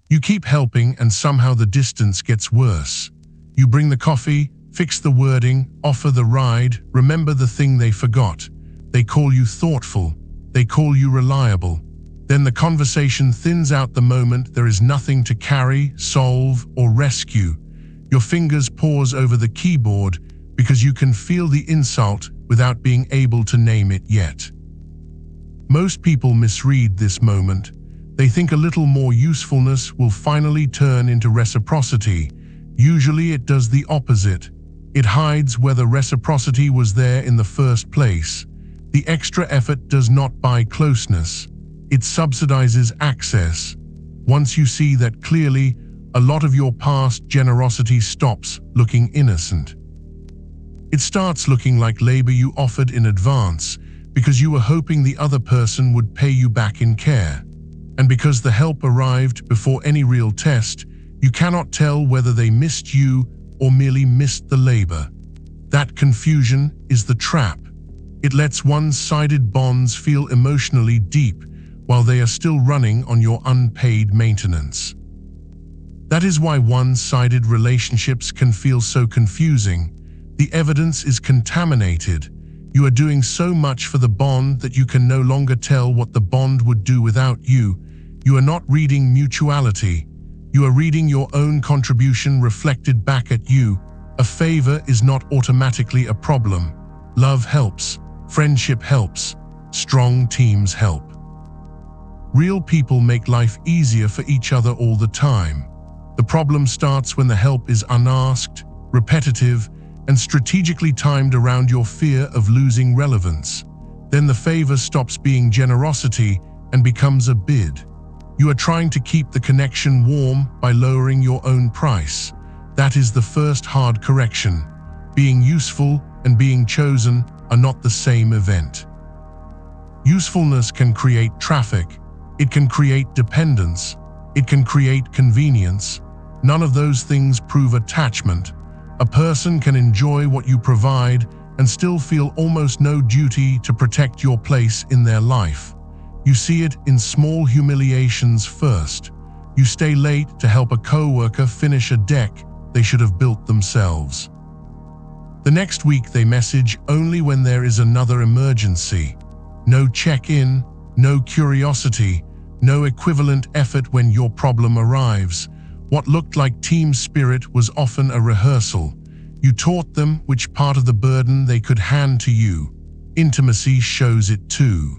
You keep helping and somehow the distance gets worse. You bring the coffee, fix the wording, offer the ride, remember the thing they forgot. They call you thoughtful. They call you reliable. Then the conversation thins out the moment there is nothing to carry, solve, or rescue. Your fingers pause over the keyboard because you can feel the insult without being able to name it yet. Most people misread this moment. They think a little more usefulness will finally turn into reciprocity. Usually it does the opposite. It hides whether reciprocity was there in the first place. The extra effort does not buy closeness. It subsidizes access. Once you see that clearly, a lot of your past generosity stops looking innocent. It starts looking like labor you offered in advance because you were hoping the other person would pay you back in care. And because the help arrived before any real test, you cannot tell whether they missed you or merely missed the labor. That confusion is the trap. It lets one-sided bonds feel emotionally deep while they are still running on your unpaid maintenance. That is why one-sided relationships can feel so confusing. The evidence is contaminated. You are doing so much for the bond that you can no longer tell what the bond would do without you. You are not reading mutuality. You are reading your own contribution reflected back at you. A favor is not automatically a problem. Love helps. Friendship helps. Strong teams help. Real people make life easier for each other all the time. The problem starts when the help is unasked, repetitive, and strategically timed around your fear of losing relevance. Then the favor stops being generosity and becomes a bid. You are trying to keep the connection warm by lowering your own price. That is the first hard correction. Being useful and being chosen are not the same event. Usefulness can create traffic. It can create dependence. It can create convenience. None of those things prove attachment. A person can enjoy what you provide and still feel almost no duty to protect your place in their life. You see it in small humiliations first. You stay late to help a coworker finish a deck they should have built themselves. The next week they message only when there is another emergency. No check-in, no curiosity, no equivalent effort when your problem arrives. What looked like team spirit was often a rehearsal. You taught them which part of the burden they could hand to you. Intimacy shows it too.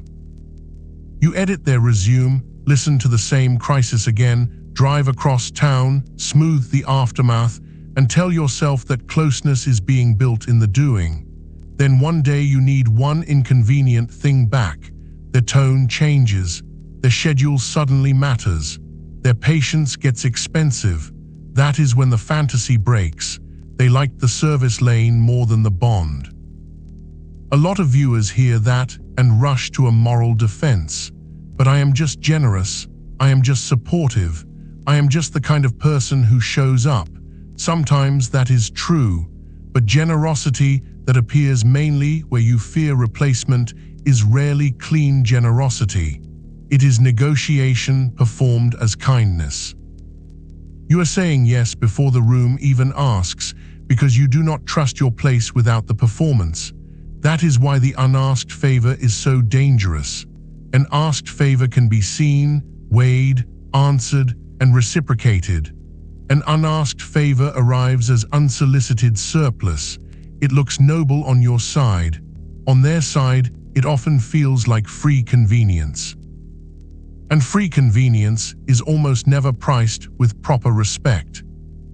You edit their resume, listen to the same crisis again, drive across town, smooth the aftermath, and tell yourself that closeness is being built in the doing. Then one day you need one inconvenient thing back. Their tone changes. Their schedule suddenly matters. Their patience gets expensive. That is when the fantasy breaks. They like the service lane more than the bond. A lot of viewers hear that and rush to a moral defense. But I am just generous. I am just supportive. I am just the kind of person who shows up. Sometimes that is true, but generosity that appears mainly where you fear replacement is rarely clean generosity. It is negotiation performed as kindness. You are saying yes before the room even asks because you do not trust your place without the performance. That is why the unasked favor is so dangerous. An asked favor can be seen, weighed, answered, and reciprocated. An unasked favor arrives as unsolicited surplus. It looks noble on your side. On their side, it often feels like free convenience. And free convenience is almost never priced with proper respect.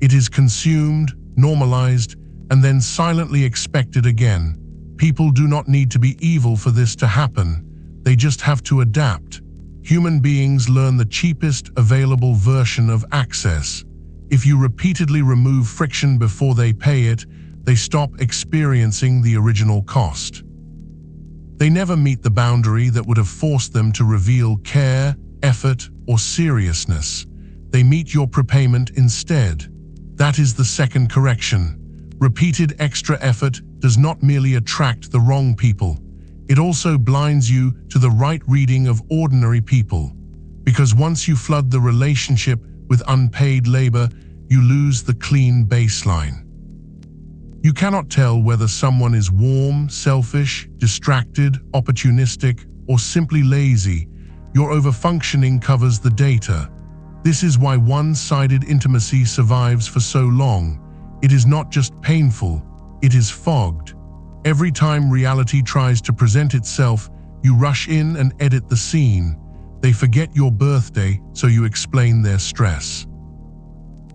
It is consumed, normalized, and then silently expected again. People do not need to be evil for this to happen. They just have to adapt. Human beings learn the cheapest available version of access. If you repeatedly remove friction before they pay it, they stop experiencing the original cost. They never meet the boundary that would have forced them to reveal care, effort, or seriousness. They meet your prepayment instead. That is the second correction. Repeated extra effort does not merely attract the wrong people. It also blinds you to the right reading of ordinary people. Because once you flood the relationship With unpaid labor, you lose the clean baseline. You cannot tell whether someone is warm, selfish, distracted, opportunistic, or simply lazy. Your overfunctioning covers the data. This is why one-sided intimacy survives for so long. It is not just painful, it is fogged. Every time reality tries to present itself, you rush in and edit the scene. They forget your birthday, so you explain their stress.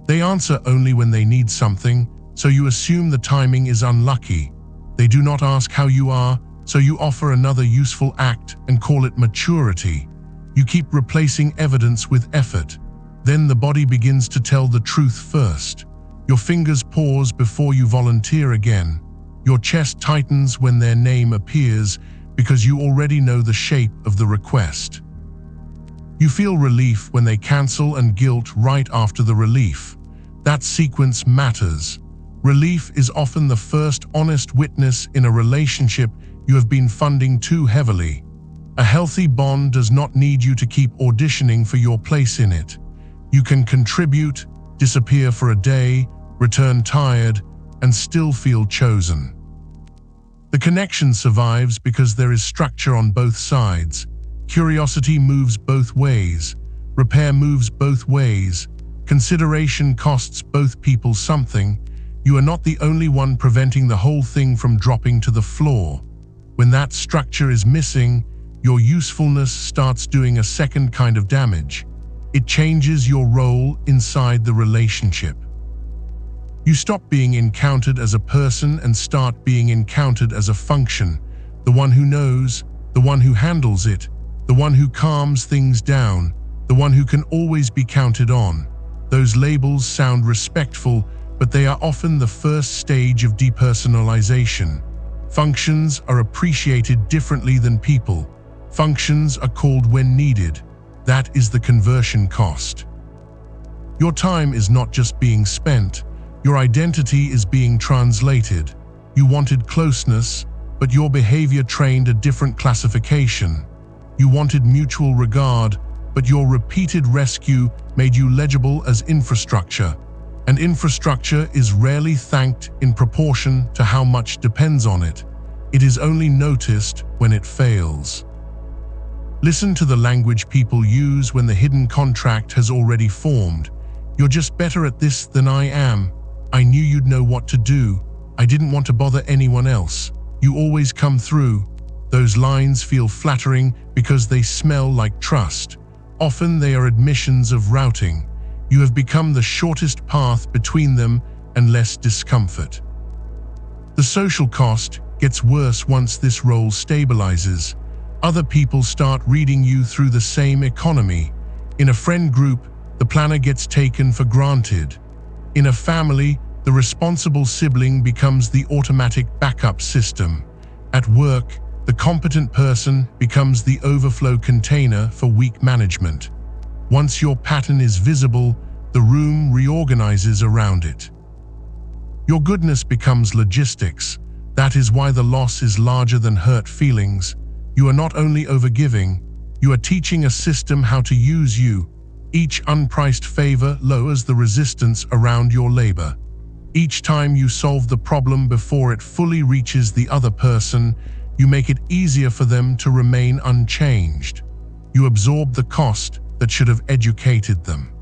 They answer only when they need something, so you assume the timing is unlucky. They do not ask how you are, so you offer another useful act and call it maturity. You keep replacing evidence with effort. Then the body begins to tell the truth first. Your fingers pause before you volunteer again. Your chest tightens when their name appears because you already know the shape of the request. You feel relief when they cancel and guilt right after the relief. That sequence matters. Relief is often the first honest witness in a relationship you have been funding too heavily. A healthy bond does not need you to keep auditioning for your place in it. You can contribute, disappear for a day, return tired, and still feel chosen. The connection survives because there is structure on both sides. Curiosity moves both ways. Repair moves both ways. Consideration costs both people something. You are not the only one preventing the whole thing from dropping to the floor. When that structure is missing, your usefulness starts doing a second kind of damage. It changes your role inside the relationship. You stop being encountered as a person and start being encountered as a function. The one who knows, the one who handles it, the one who calms things down, the one who can always be counted on. Those labels sound respectful, but they are often the first stage of depersonalization. Functions are appreciated differently than people. Functions are called when needed. That is the conversion cost. Your time is not just being spent, your identity is being translated. You wanted closeness, but your behavior trained a different classification. You wanted mutual regard, but your repeated rescue made you legible as infrastructure. And infrastructure is rarely thanked in proportion to how much depends on it. It is only noticed when it fails. Listen to the language people use when the hidden contract has already formed. You're just better at this than I am. I knew you'd know what to do. I didn't want to bother anyone else. You always come through. Those lines feel flattering because they smell like trust. Often they are admissions of routing. You have become the shortest path between them and less discomfort. The social cost gets worse once this role stabilizes. Other people start reading you through the same economy. In a friend group, the planner gets taken for granted. In a family, the responsible sibling becomes the automatic backup system. At work, the competent person becomes the overflow container for weak management. Once your pattern is visible, the room reorganizes around it. Your goodness becomes logistics. That is why the loss is larger than hurt feelings. You are not only overgiving, you are teaching a system how to use you. Each unpriced favor lowers the resistance around your labor. Each time you solve the problem before it fully reaches the other person, you make it easier for them to remain unchanged. You absorb the cost that should have educated them.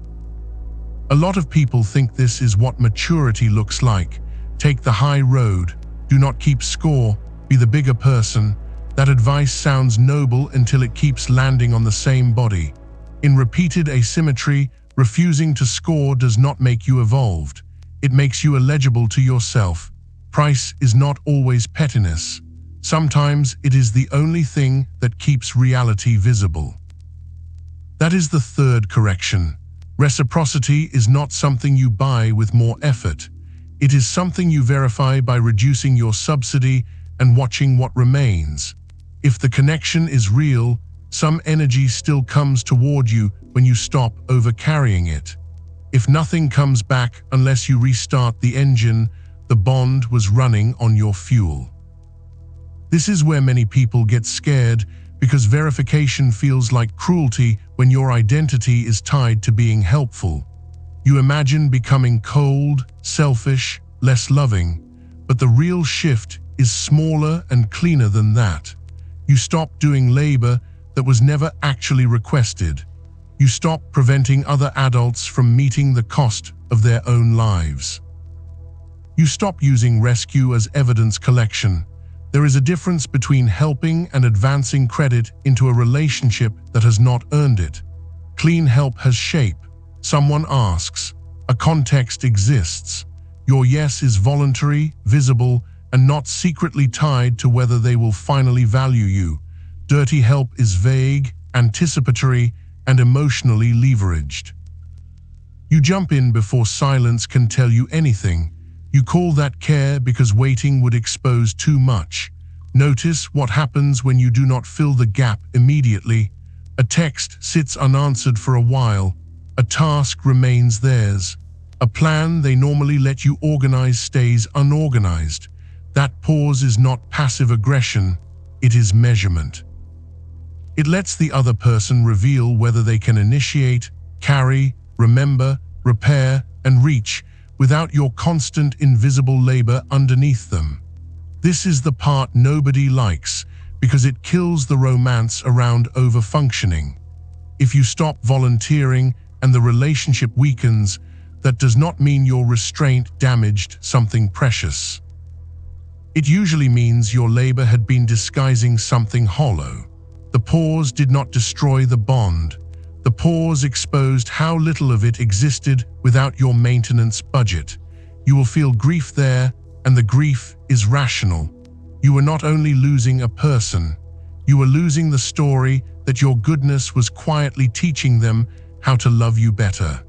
A lot of people think this is what maturity looks like. Take the high road, do not keep score, be the bigger person. That advice sounds noble until it keeps landing on the same body. In repeated asymmetry, refusing to score does not make you evolved. It makes you illegible to yourself. Price is not always pettiness. Sometimes it is the only thing that keeps reality visible. That is the third correction. Reciprocity is not something you buy with more effort. It is something you verify by reducing your subsidy and watching what remains. If the connection is real, some energy still comes toward you when you stop overcarrying it. If nothing comes back unless you restart the engine, the bond was running on your fuel. This is where many people get scared because verification feels like cruelty when your identity is tied to being helpful. You imagine becoming cold, selfish, less loving, but the real shift is smaller and cleaner than that. You stop doing labor that was never actually requested. You stop preventing other adults from meeting the cost of their own lives. You stop using rescue as evidence collection. There is a difference between helping and advancing credit into a relationship that has not earned it. Clean help has shape. Someone asks. A context exists. Your yes is voluntary, visible, and not secretly tied to whether they will finally value you. Dirty help is vague, anticipatory, and emotionally leveraged. You jump in before silence can tell you anything. You call that care because waiting would expose too much. Notice what happens when you do not fill the gap immediately. A text sits unanswered for a while. A task remains theirs. A plan they normally let you organize stays unorganized. That pause is not passive aggression, it is measurement. It lets the other person reveal whether they can initiate, carry, remember, repair, and reach without your constant invisible labor underneath them. This is the part nobody likes because it kills the romance around overfunctioning. If you stop volunteering and the relationship weakens, that does not mean your restraint damaged something precious. It usually means your labor had been disguising something hollow. The pause did not destroy the bond. The pause exposed how little of it existed without your maintenance budget. You will feel grief there, and the grief is rational. You are not only losing a person, you are losing the story that your goodness was quietly teaching them how to love you better.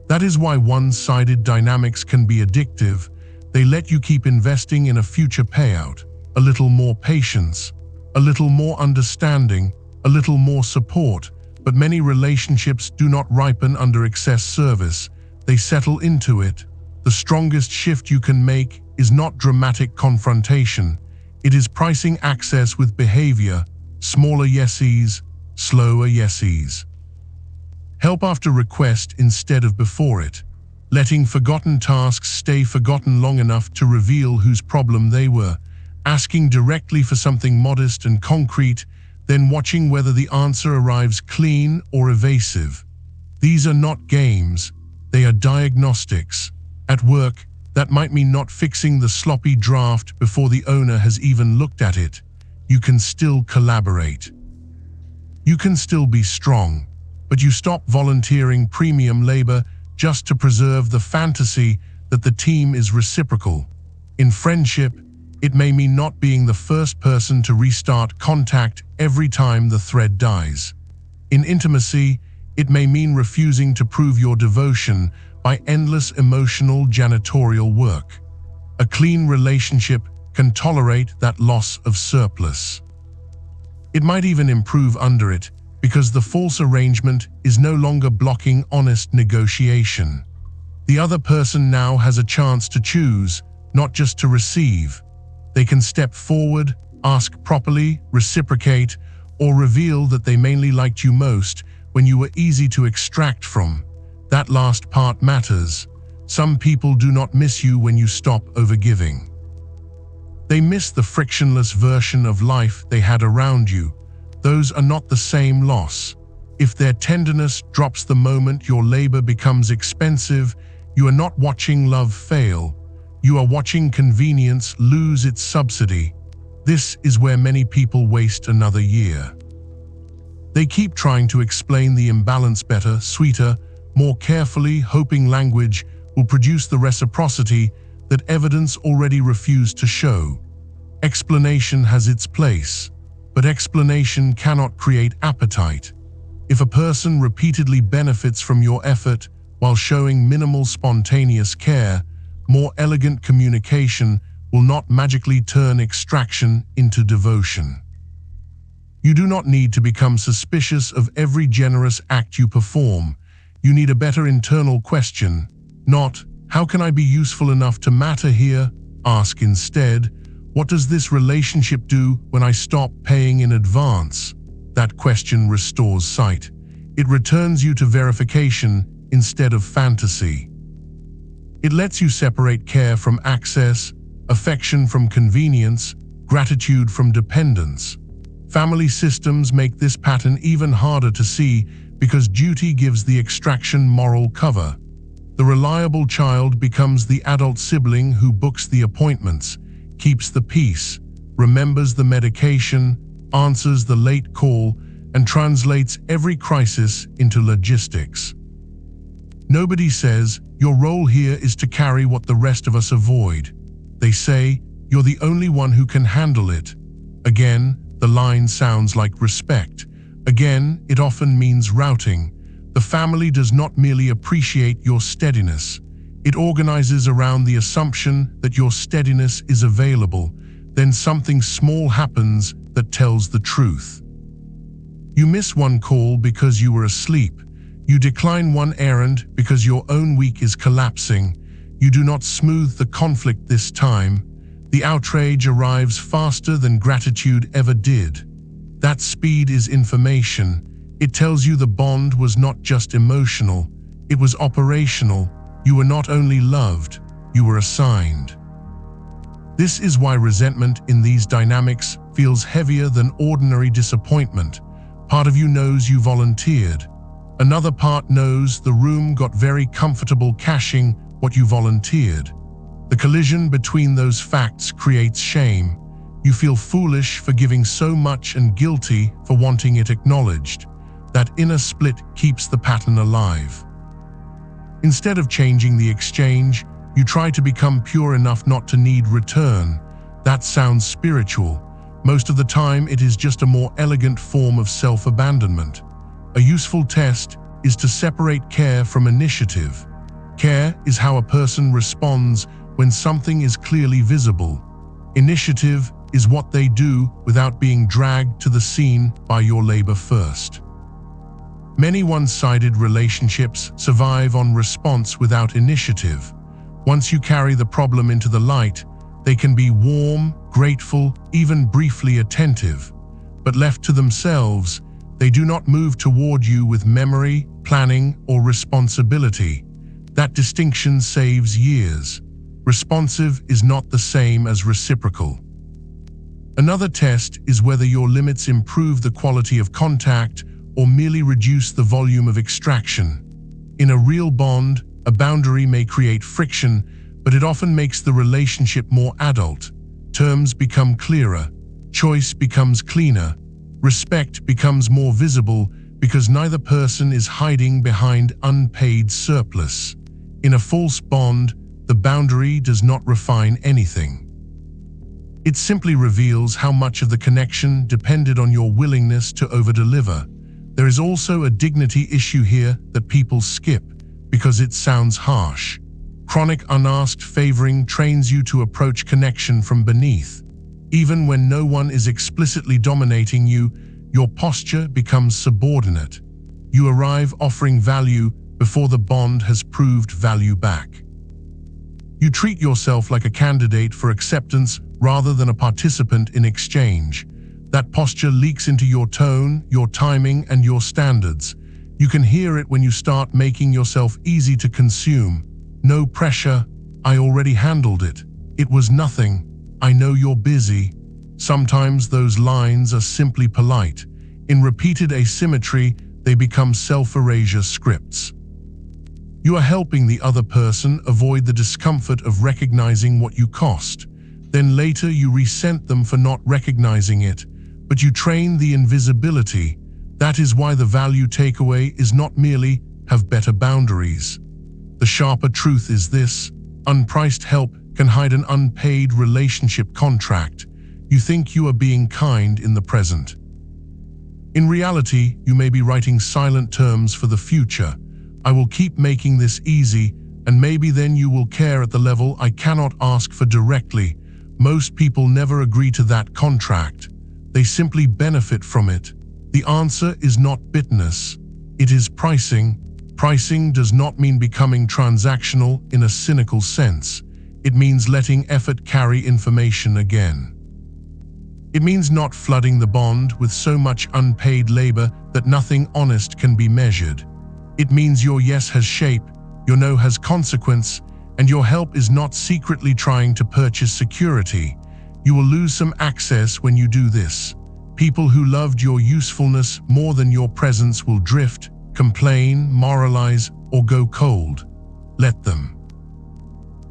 That is why one-sided dynamics can be addictive. They let you keep investing in a future payout, a little more patience, a little more understanding, a little more support, but many relationships do not ripen under excess service. They settle into it. The strongest shift you can make is not dramatic confrontation. It is pricing access with behavior, smaller yeses, slower yeses. Help after request instead of before it. Letting forgotten tasks stay forgotten long enough to reveal whose problem they were. Asking directly for something modest and concrete, then watching whether the answer arrives clean or evasive. These are not games, they are diagnostics. At work, that might mean not fixing the sloppy draft before the owner has even looked at it. You can still collaborate. You can still be strong, but you stop volunteering premium labor just to preserve the fantasy that the team is reciprocal. In friendship, it may mean not being the first person to restart contact every time the thread dies. In intimacy, it may mean refusing to prove your devotion by endless emotional janitorial work. A clean relationship can tolerate that loss of surplus. It might even improve under it because the false arrangement is no longer blocking honest negotiation. The other person now has a chance to choose, not just to receive. They can step forward, ask properly, reciprocate, or reveal that they mainly liked you most when you were easy to extract from. That last part matters. Some people do not miss you when you stop overgiving. They miss the frictionless version of life they had around you. Those are not the same loss. If their tenderness drops the moment your labor becomes expensive, you are not watching love fail. You are watching convenience lose its subsidy. This is where many people waste another year. They keep trying to explain the imbalance better, sweeter, more carefully, hoping language will produce the reciprocity that evidence already refused to show. Explanation has its place, but explanation cannot create appetite. If a person repeatedly benefits from your effort while showing minimal spontaneous care, more elegant communication will not magically turn extraction into devotion. You do not need to become suspicious of every generous act you perform. You need a better internal question, not, "How can I be useful enough to matter here?" Ask instead, "What does this relationship do when I stop paying in advance?" That question restores sight. It returns you to verification instead of fantasy. It lets you separate care from access, affection from convenience, gratitude from dependence. Family systems make this pattern even harder to see because duty gives the extraction moral cover. The reliable child becomes the adult sibling who books the appointments, keeps the peace, remembers the medication, answers the late call, and translates every crisis into logistics. Nobody says, "Your role here is to carry what the rest of us avoid." They say, "You're the only one who can handle it." Again, the line sounds like respect. Again, it often means routing. The family does not merely appreciate your steadiness. It organizes around the assumption that your steadiness is available. Then something small happens that tells the truth. You miss one call because you were asleep. You decline one errand because your own week is collapsing. You do not smooth the conflict this time. The outrage arrives faster than gratitude ever did. That speed is information. It tells you the bond was not just emotional, it was operational. You were not only loved, you were assigned. This is why resentment in these dynamics feels heavier than ordinary disappointment. Part of you knows you volunteered. Another part knows the room got very comfortable cashing what you volunteered. The collision between those facts creates shame. You feel foolish for giving so much and guilty for wanting it acknowledged. That inner split keeps the pattern alive. Instead of changing the exchange, you try to become pure enough not to need return. That sounds spiritual. Most of the time, it is just a more elegant form of self-abandonment. A useful test is to separate care from initiative. Care is how a person responds when something is clearly visible. Initiative is what they do without being dragged to the scene by your labor first. Many one-sided relationships survive on response without initiative. Once you carry the problem into the light, they can be warm, grateful, even briefly attentive. But left to themselves, they do not move toward you with memory, planning, or responsibility. That distinction saves years. Responsive is not the same as reciprocal. Another test is whether your limits improve the quality of contact or merely reduce the volume of extraction. In a real bond, a boundary may create friction, but it often makes the relationship more adult. Terms become clearer, choice becomes cleaner, respect becomes more visible because neither person is hiding behind unpaid surplus. In a false bond, the boundary does not refine anything. It simply reveals how much of the connection depended on your willingness to overdeliver. There is also a dignity issue here that people skip because it sounds harsh. Chronic unasked favoring trains you to approach connection from beneath. Even when no one is explicitly dominating you, your posture becomes subordinate. You arrive offering value before the bond has proved value back. You treat yourself like a candidate for acceptance rather than a participant in exchange. That posture leaks into your tone, your timing, and your standards. You can hear it when you start making yourself easy to consume. No pressure. I already handled it. It was nothing. I know you're busy. Sometimes those lines are simply polite. In repeated asymmetry, they become self-erasure scripts. You are helping the other person avoid the discomfort of recognizing what you cost. Then later you resent them for not recognizing it, but you train the invisibility. That is why the value takeaway is not merely have better boundaries. The sharper truth is this: unpriced help can hide an unpaid relationship contract. You think you are being kind in the present. In reality, you may be writing silent terms for the future. I will keep making this easy, and maybe then you will care at the level I cannot ask for directly. Most people never agree to that contract. They simply benefit from it. The answer is not bitterness. It is pricing. Pricing does not mean becoming transactional in a cynical sense. It means letting effort carry information again. It means not flooding the bond with so much unpaid labor that nothing honest can be measured. It means your yes has shape, your no has consequence, and your help is not secretly trying to purchase security. You will lose some access when you do this. People who loved your usefulness more than your presence will drift, complain, moralize, or go cold. Let them.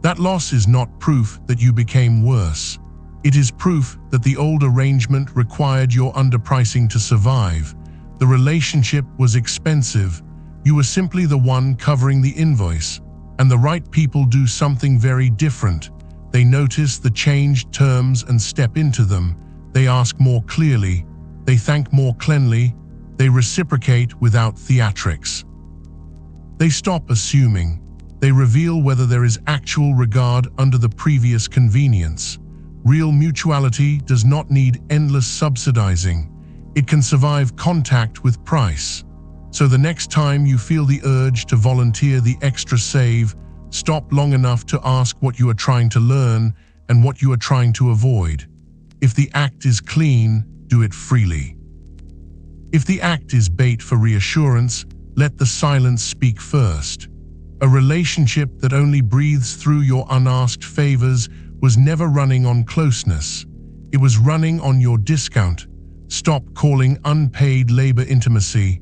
That loss is not proof that you became worse. It is proof that the old arrangement required your underpricing to survive. The relationship was expensive. You were simply the one covering the invoice. And the right people do something very different. They notice the changed terms and step into them. They ask more clearly. They thank more cleanly. They reciprocate without theatrics. They stop assuming. They reveal whether there is actual regard under the previous convenience. Real mutuality does not need endless subsidizing. It can survive contact with price. So the next time you feel the urge to volunteer the extra save, stop long enough to ask what you are trying to learn and what you are trying to avoid. If the act is clean, do it freely. If the act is bait for reassurance, let the silence speak first. A relationship that only breathes through your unasked favors was never running on closeness. It was running on your discount. Stop calling unpaid labor intimacy.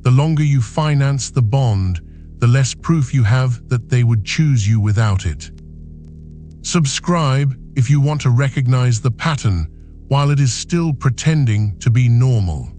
The longer you finance the bond, the less proof you have that they would choose you without it. Subscribe if you want to recognize the pattern while it is still pretending to be normal.